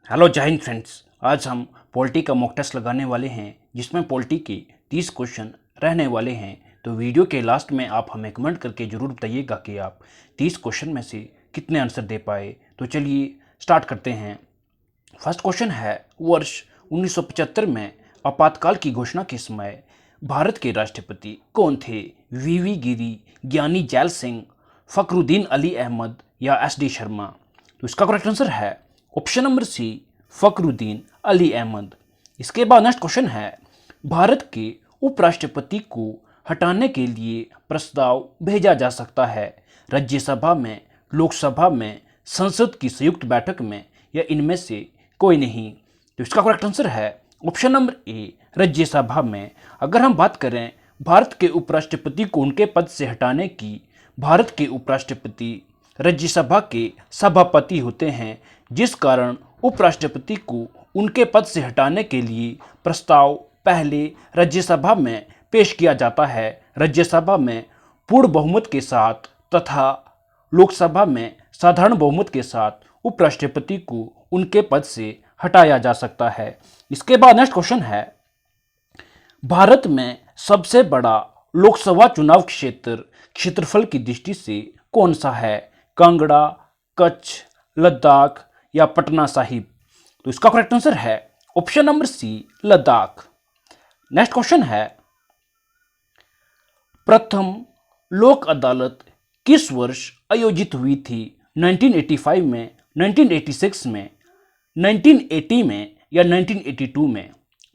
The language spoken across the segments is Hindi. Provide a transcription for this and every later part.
हेलो जय हिंद फ्रेंड्स। आज हम पॉलिटी का मॉक टेस्ट लगाने वाले हैं जिसमें पॉलिटी के 30 क्वेश्चन रहने वाले हैं। तो वीडियो के लास्ट में आप हमें कमेंट करके ज़रूर बताइएगा कि आप 30 क्वेश्चन में से कितने आंसर दे पाए। तो चलिए स्टार्ट करते हैं। फर्स्ट क्वेश्चन है, वर्ष 1975 में आपातकाल की घोषणा के समय भारत के राष्ट्रपति कौन थे? वीवी गिरी, ज्ञानी जैल सिंह, फखरुद्दीन अली अहमद या एस.डी. शर्मा? तो इसका करेक्ट आंसर है option number C, Fakhruddin Ali Ahmed. इसके बाद नेक्स्ट क्वेश्चन है, भारत के उपराष्ट्रपति को हटाने के लिए प्रस्ताव भेजा जा सकता है राज्यसभा में, लोकसभा में, संसद की संयुक्त बैठक में या इनमें से कोई नहीं? तो इसका करेक्ट आंसर है ऑप्शन नंबर ए, राज्यसभा में। अगर हम बात करें भारत के उपराष्ट्रपति को उनके पद से हटाने की, भारत के उपराष्ट्रपति राज्यसभा के सभापति होते हैं, जिस कारण उपराष्ट्रपति को उनके पद से हटाने के लिए प्रस्ताव पहले राज्यसभा में पेश किया जाता है, राज्यसभा में पूर्ण बहुमत के साथ तथा लोकसभा में साधारण बहुमत के साथ उपराष्ट्रपति को उनके पद से हटाया जा सकता है। इसके बाद नेक्स्ट क्वेश्चन है, भारत में सबसे बड़ा लोकसभा चुनाव क्षेत्रफल की दृष्टि से कौन सा है? कांगड़ा, कच्छ, लद्दाख या पटना साहिब? तो इसका करेक्ट आंसर है option number C, Ladakh. Next question है, प्रथम लोक अदालत किस वर्ष आयोजित हुई थी? 1985 में, 1986 में, 1980 में या 1982 में?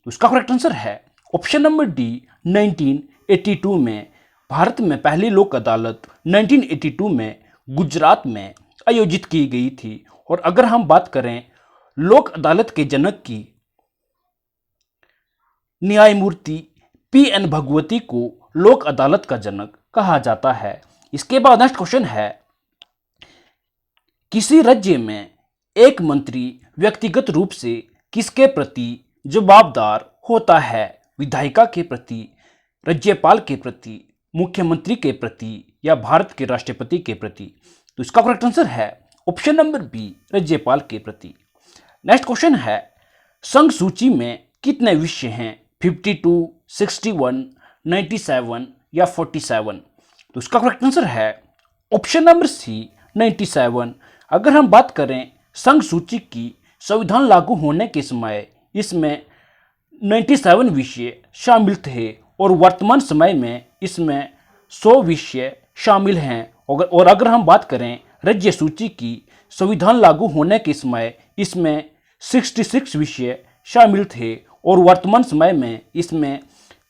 तो इसका करेक्ट आंसर है ऑप्शन नंबर डी, 1982 में। भारत में पहली लोक अदालत 1982 में गुजरात में आयोजित की गई थी। और अगर हम बात करें लोक अदालत के जनक की, न्यायमूर्ति पी.एन. भगवती को लोक अदालत का जनक कहा जाता है। इसके बाद नेक्स्ट क्वेश्चन है, किसी राज्य में एक मंत्री व्यक्तिगत रूप से किसके प्रति जवाबदार होता है? विधायिका के प्रति, राज्यपाल के प्रति, मुख्यमंत्री के प्रति या भारत के राष्ट्रपति के प्रति? तो इसका करेक्ट आंसर है ऑप्शन नंबर बी, राज्यपाल के प्रति। नेक्स्ट क्वेश्चन है, संघ सूची में कितने विषय हैं? 52, 61, 97 या 47? तो इसका करेक्ट आंसर है ऑप्शन नंबर सी, 97। अगर हम बात करें संघ सूची की संविधान लागू होने के समय इसमें 97 विषय शामिल थे और वर्तमान समय में इसमें 100 विषय शामिल हैं। और अगर हम बात करें राज्य सूची की संविधान लागू होने के समय इसमें 66 विषय शामिल थे और वर्तमान समय में इसमें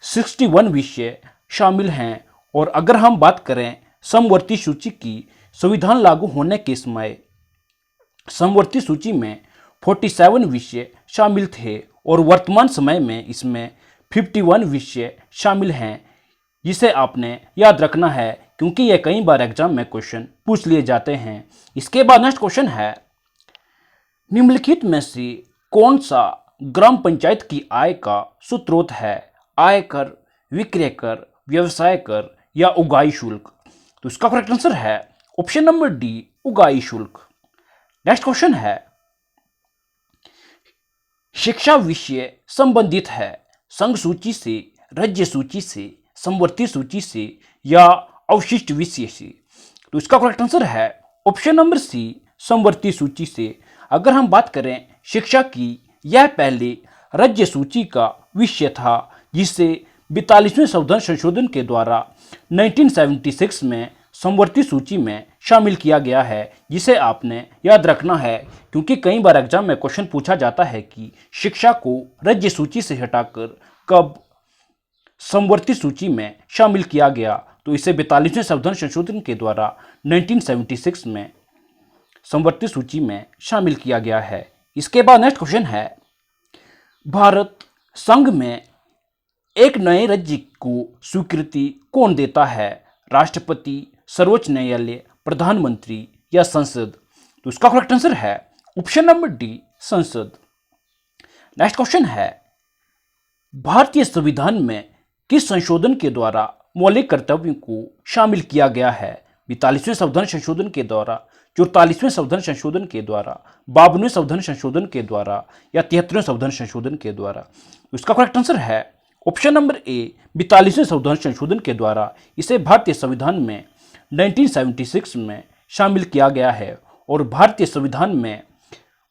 61 विषय शामिल हैं। और अगर हम बात करें समवर्ती सूची की संविधान लागू होने के समय समवर्ती सूची में 47 विषय शामिल थे और वर्तमान समय में इसमें 51 विषय शामिल हैं, जिसे आपने याद रखना है क्योंकि यह कई बार एग्जाम में क्वेश्चन पूछ लिए जाते हैं। इसके बाद नेक्स्ट क्वेश्चन है, निम्नलिखित में से कौन सा ग्राम पंचायत की आय का स्रोत है? आयकर, विक्रय कर, व्यवसाय कर या उगाही शुल्क? तो इसका करेक्ट आंसर है ऑप्शन नंबर डी, उगाही शुल्क। नेक्स्ट क्वेश्चन है, शिक्षा विषय संबंधित है संघ सूची से, राज्य सूची से, समवर्ती सूची से या अवशिष्ट विषय से? तो इसका करेक्ट आंसर है ऑप्शन नंबर सी, समवर्ती सूची से। अगर हम बात करें शिक्षा की, यह पहले राज्य सूची का विषय था जिसे 42वें संशोधन के द्वारा 1976 में समवर्ती सूची में शामिल किया गया है, जिसे आपने याद रखना है क्योंकि कई बार एग्जाम में क्वेश्चन पूछा जाता है कि शिक्षा को राज्य सूची से हटाकर कब समवर्ती सूची में शामिल किया गया। तो इसे 42वें संशोधन के द्वारा 1976 में समवर्ती सूची में शामिल किया गया है। इसके बाद नेक्स्ट क्वेश्चन है, भारत संघ में एक नए राज्य को स्वीकृति कौन देता है? राष्ट्रपति, सर्वोच्च न्यायालय, प्रधानमंत्री या संसद? तो इसका करेक्ट आंसर है ऑप्शन नंबर डी, संसद। नेक्स्ट क्वेश्चन है, भारतीय संविधान में किस संशोधन के द्वारा मौलिक कर्तव्यों को शामिल किया गया है? 42वें संविधान संशोधन के द्वारा, 44वें संविधान संशोधन के द्वारा, 52वें संविधान संशोधन के द्वारा या 73वें संविधान संशोधन के द्वारा? इसका करेक्ट आंसर है ऑप्शन नंबर ए, 42वें संविधान संशोधन के द्वारा इसे भारतीय संविधान में 1976 में शामिल किया गया है और भारतीय संविधान में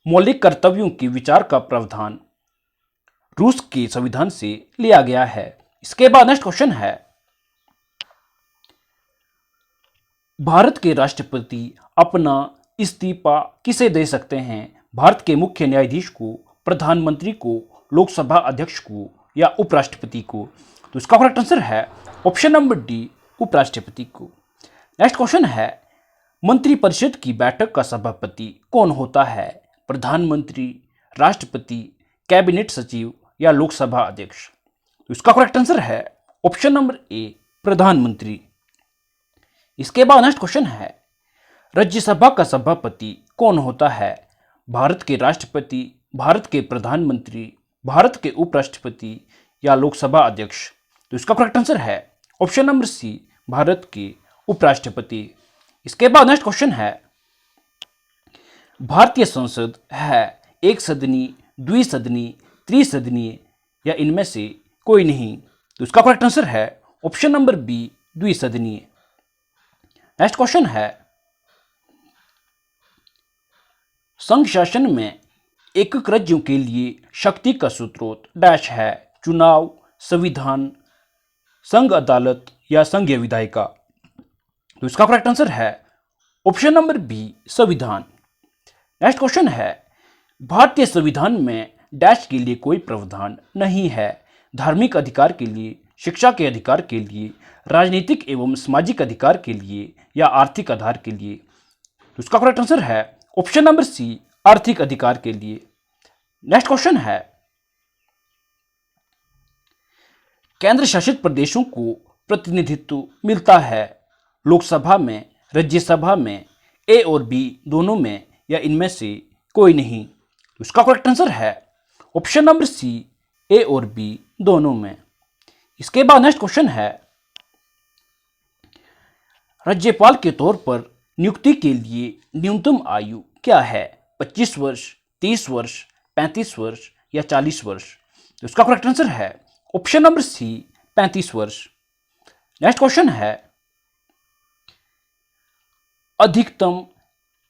मौलिक कर्तव्यों के विचार का प्रावधान रूस के संविधान से लिया गया है। इसके बाद नेक्स्ट क्वेश्चन है, भारत के राष्ट्रपति अपना इस्तीफा किसे दे सकते हैं? भारत के मुख्य न्यायाधीश को, प्रधानमंत्री को, लोकसभा अध्यक्ष को या उपराष्ट्रपति को? तो इसका करेक्ट आंसर है ऑप्शन नंबर डी, उपराष्ट्रपति को। नेक्स्ट क्वेश्चन है, मंत्रिपरिषद की बैठक का सभापति कौन होता है? प्रधानमंत्री, राष्ट्रपति, कैबिनेट सचिव या लोकसभा अध्यक्ष? तो इसका करेक्ट आंसर है ऑप्शन नंबर ए, प्रधानमंत्री। इसके बाद नेक्स्ट क्वेश्चन है, राज्यसभा का सभापति कौन होता है? भारत के राष्ट्रपति, भारत के प्रधानमंत्री, भारत के उपराष्ट्रपति या लोकसभा अध्यक्ष? तो इसका करेक्ट आंसर है ऑप्शन नंबर सी, भारत के उपराष्ट्रपति। इसके बाद नेक्स्ट क्वेश्चन है, भारतीय संसद है एक सदनी, द्विसदनी, त्रिसदनीय या इनमें से कोई नहीं? तो इसका करेक्ट आंसर है ऑप्शन नंबर बी, द्विसदनीय। नेक्स्ट क्वेश्चन है, संघ शासन में एकक राज्यों के लिए शक्ति का स्रोत डैश है? चुनाव, संविधान, संघ अदालत या संघीय विधायिका? तो इसका करेक्ट आंसर है ऑप्शन नंबर बी, संविधान। नेक्स्ट क्वेश्चन है, भारतीय संविधान में डैश के लिए कोई प्रावधान नहीं है? धार्मिक अधिकार के लिए, शिक्षा के अधिकार के लिए, राजनीतिक एवं सामाजिक अधिकार के लिए या आर्थिक आधार के लिए? तो इसका करेक्ट आंसर है ऑप्शन नंबर सी, आर्थिक अधिकार के लिए। नेक्स्ट क्वेश्चन है, केंद्र शासित प्रदेशों को प्रतिनिधित्व मिलता है लोकसभा में, राज्यसभा में, ए और बी दोनों में या इनमें से कोई नहीं? तो इसका करेक्ट आंसर है ऑप्शन नंबर सी, ए और बी दोनों में। इसके बाद नेक्स्ट क्वेश्चन है, राज्यपाल के तौर पर नियुक्ति के लिए न्यूनतम आयु क्या है? 25 वर्ष, 30 वर्ष, 35 वर्ष या 40 वर्ष? तो इसका करेक्ट आंसर है ऑप्शन नंबर सी, 35 वर्ष। नेक्स्ट क्वेश्चन है, अधिकतम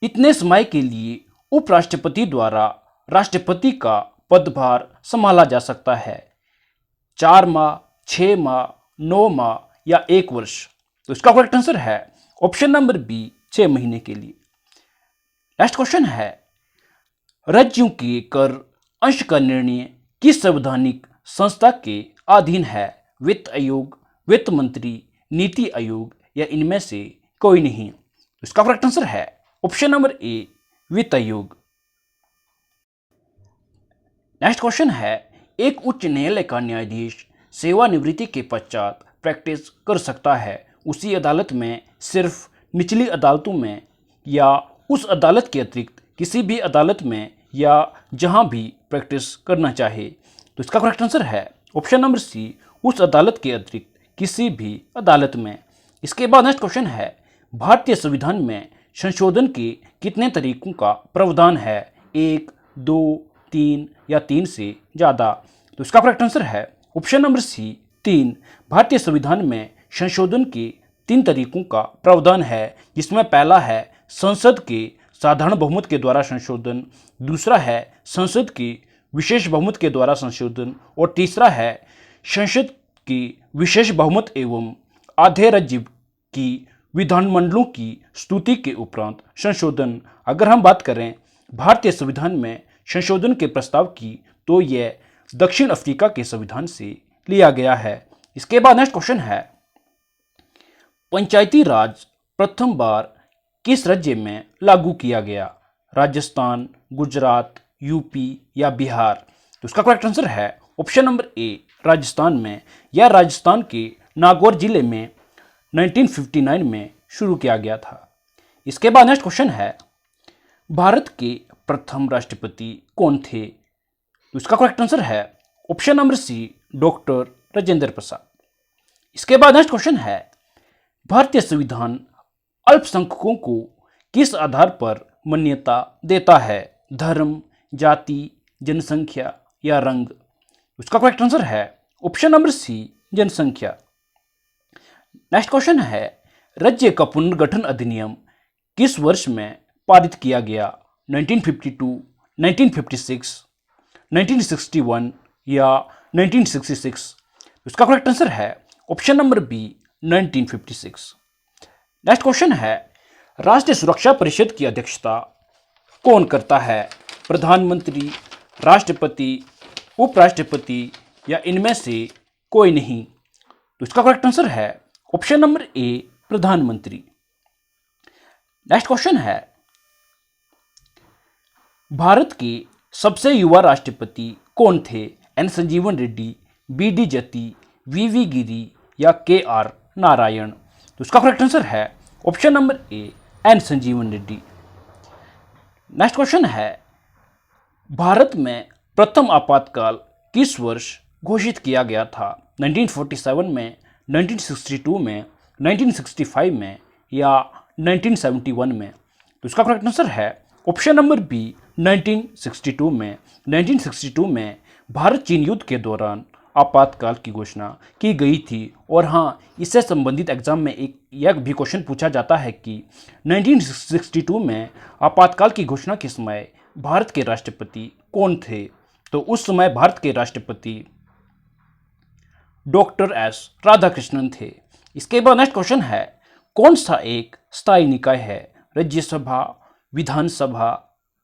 इतने समय के लिए उपराष्ट्रपति द्वारा राष्ट्रपति का पदभार संभाला जा सकता है? 4 माह, 6 माह, 9 माह या 1 वर्ष? तो इसका करेक्ट आंसर है ऑप्शन नंबर बी, 6 महीने के लिए। नेक्स्ट क्वेश्चन है, राज्यों के कर अंश का निर्णय किस संवैधानिक संस्था के अधीन है? वित्त आयोग, वित्त मंत्री, नीति आयोग या इनमें से कोई नहीं? तो इसका करेक्ट आंसर है ऑप्शन नंबर ए, वित्त आयोग। नेक्स्ट क्वेश्चन है, एक उच्च न्यायालय का न्यायाधीश सेवानिवृत्ति के पश्चात प्रैक्टिस कर सकता है उसी अदालत में, सिर्फ निचली अदालतों में, या उस अदालत के अतिरिक्त किसी भी अदालत में, या जहां भी प्रैक्टिस करना चाहे? तो इसका करेक्ट आंसर है ऑप्शन नंबर सी, उस अदालत के अतिरिक्त किसी भी अदालत में। इसके बाद नेक्स्ट क्वेश्चन है, भारतीय संविधान में संशोधन के कितने तरीकों का प्रावधान है? 1, 2, 3 या 3 से ज़्यादा? तो इसका करेक्ट आंसर है ऑप्शन नंबर सी, 3। भारतीय संविधान में संशोधन के 3 तरीकों का प्रावधान है, जिसमें पहला है संसद के साधारण बहुमत के द्वारा संशोधन, दूसरा है संसद के विशेष बहुमत के द्वारा संशोधन और तीसरा है संसद की विशेष बहुमत एवं आधे राज्य की विधानमंडलों की स्तुति के उपरांत संशोधन। अगर हम बात करें भारतीय संविधान में संशोधन के प्रस्ताव की, तो यह दक्षिण अफ्रीका के संविधान से लिया गया है। इसके बाद नेक्स्ट क्वेश्चन है, पंचायती राज प्रथम बार किस राज्य में लागू किया गया? राजस्थान, गुजरात, यूपी या बिहार? तो इसका करेक्ट आंसर है ऑप्शन नंबर ए, राजस्थान में। यह राजस्थान के नागौर जिले में 1959 में शुरू किया गया था। इसके बाद नेक्स्ट क्वेश्चन है, भारत के प्रथम राष्ट्रपति कौन थे? तो इसका करेक्ट आंसर है option number C, doctor Rajendra Prasad. इसके बाद नेक्स्ट क्वेश्चन है, भारतीय संविधान अल्पसंख्यकों को किस आधार पर मान्यता देता है? धर्म, जाति, जनसंख्या या रंग? उसका करेक्ट आंसर है ऑप्शन नंबर सी, जनसंख्या। नेक्स्ट क्वेश्चन है, राज्य का पुनर्गठन अधिनियम किस वर्ष में पारित किया गया? 1952, 1956, 1961 या 1966? उसका करेक्ट आंसर है option number B, 1956। Next question है, राष्ट्रीय सुरक्षा परिषद की अध्यक्षता कौन करता है? प्रधानमंत्री, राष्ट्रपति, उपराष्ट्रपति या इनमें से कोई नहीं? तो इसका करेक्ट आंसर है ऑप्शन नंबर ए, प्रधानमंत्री। नेक्स्ट क्वेश्चन है, भारत के सबसे युवा राष्ट्रपति कौन थे? N Sanjeevan Reddy, B D Jatti, V V Giri या के आर नारायण? तो इसका करेक्ट आंसर है option number A, N Sanjeevan Reddy. Next question है, भारत में प्रथम आपातकाल किस वर्ष घोषित किया गया था? 1947 में, 1962 में, 1965 में या 1971 में? तो इसका करेक्ट आंसर है ऑप्शन नंबर बी, 1962 में। 1962 में भारत चीन युद्ध के दौरान आपातकाल की घोषणा की गई थी। और हाँ, इससे संबंधित एग्जाम में यह भी क्वेश्चन पूछा जाता है कि 1962 में आपातकाल की घोषणा के समय भारत के राष्ट्रपति कौन थे? तो उस समय भारत के राष्ट्रपति डॉक्टर एस राधाकृष्णन थे। इसके बाद नेक्स्ट क्वेश्चन है, कौन सा एक स्थायी निकाय है? राज्यसभा, विधानसभा,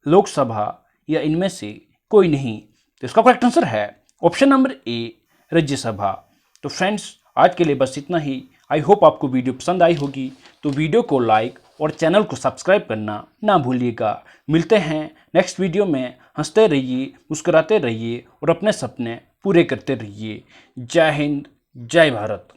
लोकसभा या इनमें से कोई नहीं? तो इसका करेक्ट आंसर है ऑप्शन नंबर ए, राज्यसभा। तो फ्रेंड्स, आज के लिए बस इतना ही। आई होप आपको वीडियो पसंद आई होगी। तो वीडियो को लाइक और चैनल को सब्सक्राइब करना ना भूलिएगा। मिलते हैं नेक्स्ट वीडियो में। हंसते रहिए, मुस्कुराते रहिए और अपने सपने पूरे करते रहिए। जय हिंद, जय भारत।